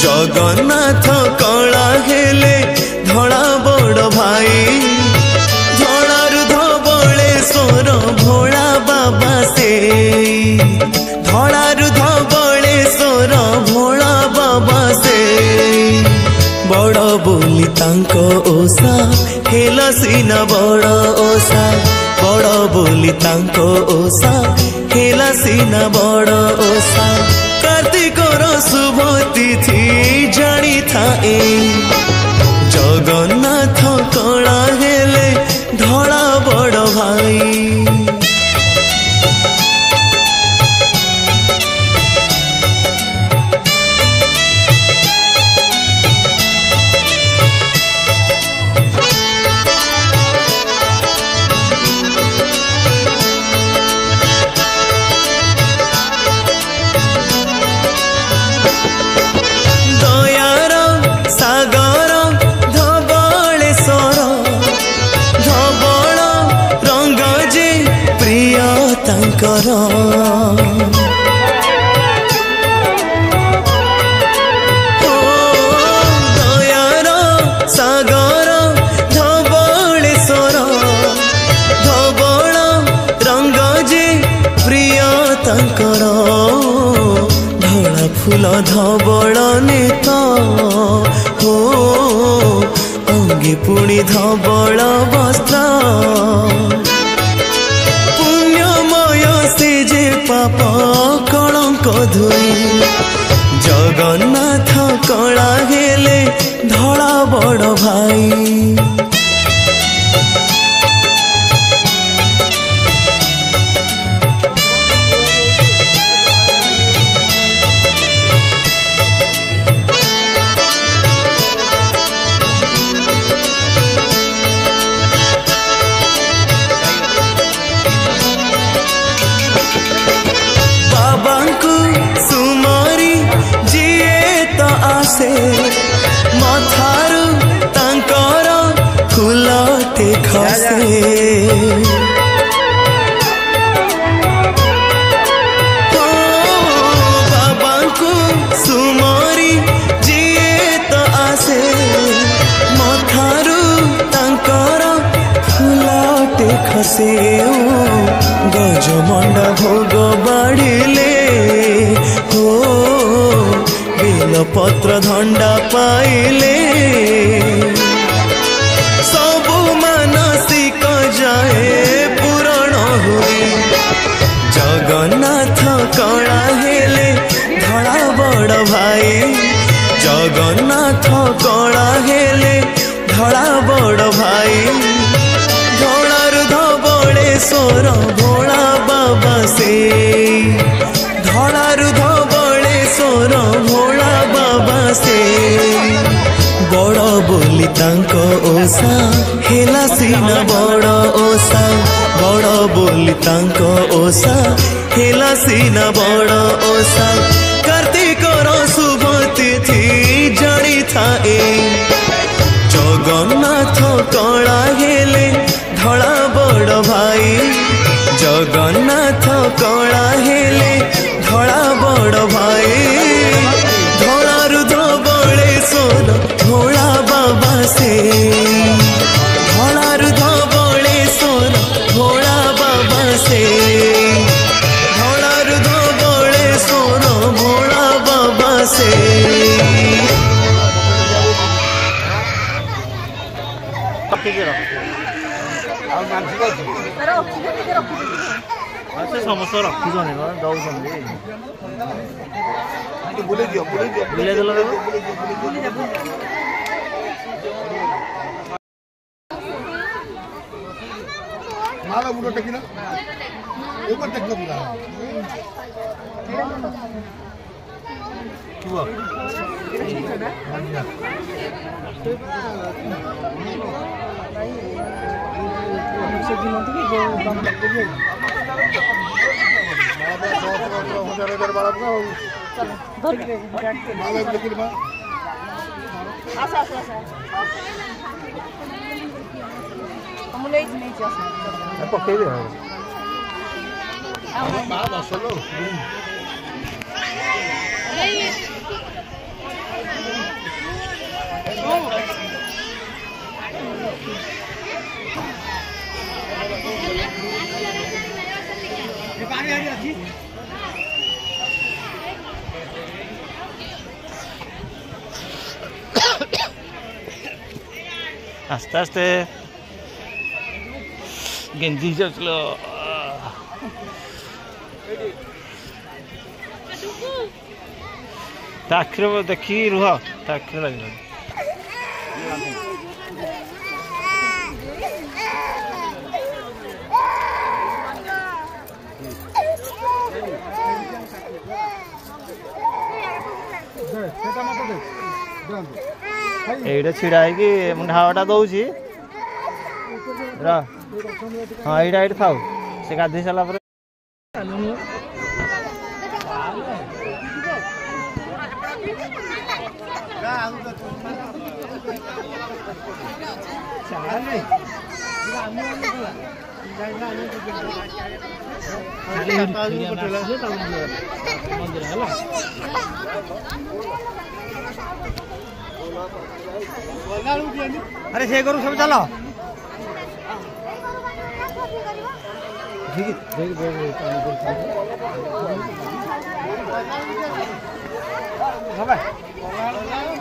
जगन्नाथ कला हेले धड़ा बड़ भाई धड़ारु धबलेश्वर भोला बाबा से धड़ारु धबलेश्वर भोला बाबा से बड़ बोली तांको ओसा हेला सीना बड़ ओसा बड़ बोली तांको ओसा हेला सीना बड़ ओसा कार्तिकर शुभ तिथि जानी थाए जगन्नाथ कला हेले धड़ा बड़ भाई करो दयार सागर धबलेश्वर धबल रंग जे प्रिय तांकर धड़ा फूल धबल नेत हो अंगे पुणी धबल वस्त्र से जे पाप कलंक धुई जगन्नाथ कला हेले धड़ा बड़ भाई से मथारू तांकर फूलटे खसे बाबा को सुमरी जीए तो आसे मथारू तांकर फूलटे खसे गजमंडा भोग बाढ़िले हो पत्र धंडा पाइले सबु मानसिक जाए पूरण हुए जगन्नाथ कला हेले धड़ा बड़ भाई जगन्नाथ कला हेले धड़ा बड़ भाई धड़ारु धबलेश्वर भोला बाबा से धड़ारु धबलेश्वर भोला बाबा से बड़ बोली तांको ओसा हेला सीना बड़ ओसा बड़ बोली तांको ओसा हेला सीना बड़ ओसा कार्तिकर शुभ तिथि जानी थाए जगन्नाथ कला हेले धड़ा बड़ भाई जगन्नाथ कला हेले धड़ा बड़ भाई धड़ारु धबलेश्वर भोला बाबा से धड़ारु धबलेश्वर भोला बाबा से धड़ारु धबलेश्वर भोला बाबा से समस्त रखुन दौरान माला मुंड टेकिना ऊपर टेकना पूरा क्यों से दिनों की जो बंद कर दिए हजार बाला का चलो धर के माला लेकिन मां आसा आसा हम ले नहीं जा पक्के दे मां बसलो আস্তে আস্তে গেঞ্জি যাচ্ছিল ତା ଆଖିରେ ଦେଖିକି ରୁହ ତା ଆଖିରେ ଲାଗିଲା এইଟା ଛିଡ଼ା ହେଇକି ମାନେ ହାୱାଟା ଦଉଛି ହଁ ଏଇଟା ଏଇଠି ଥାଉ ସେ ଗାଧୋଇ ସାରିଲା ପରେ अरे से करू सब चलो ठीक है